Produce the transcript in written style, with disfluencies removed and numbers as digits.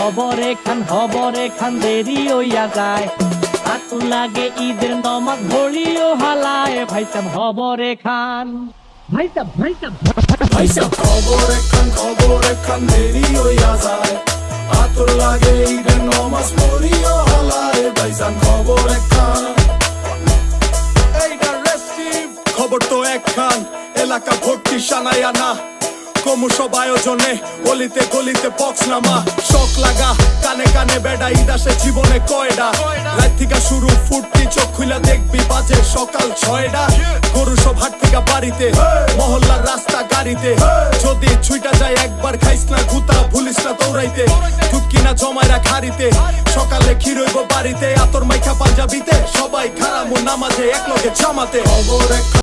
হবরে খান দেরি হইয়া যায়। আতুর লাগে ঈদের নমাজ ভরিও হালায়, ভাই সাব হবরে খান, ভাই সাব খবরে খান দেরি হইয়া যায়। আতর লাগে ঈদের নমাজ পড়িও হালায়, ভাইজান খবরে খান। এইটা রেস্টিভ খবর তো একখান, এলাকা ভর্তি সানায় আনা। ক্রমশ আয়োজনে অলিতে গলিতে বক্স নামা। শখ লাগা কানে কানে বেড়া, ঈদ আসে জীবনে কয়ডা। রাত থেকে শুরু ফুর্তি, চোখ খুইলা দেখবি বাজে সকাল 6টা। গরু সব হাট থেকে বাড়িতে, মহল্লার রাস্তা গাড়িতে। যদি ছুইটা যায় একবার খাইস না গুতা, ভুলিস না দৌড়াইতে। দুধ কিনা জমাইরা খারিতে, সকালে ক্ষীর হইব বাড়িতে। আতর মাইখা পাঞ্জাবিতে, সবাই খারামু নামাজে একলগে জামাতে। খবরে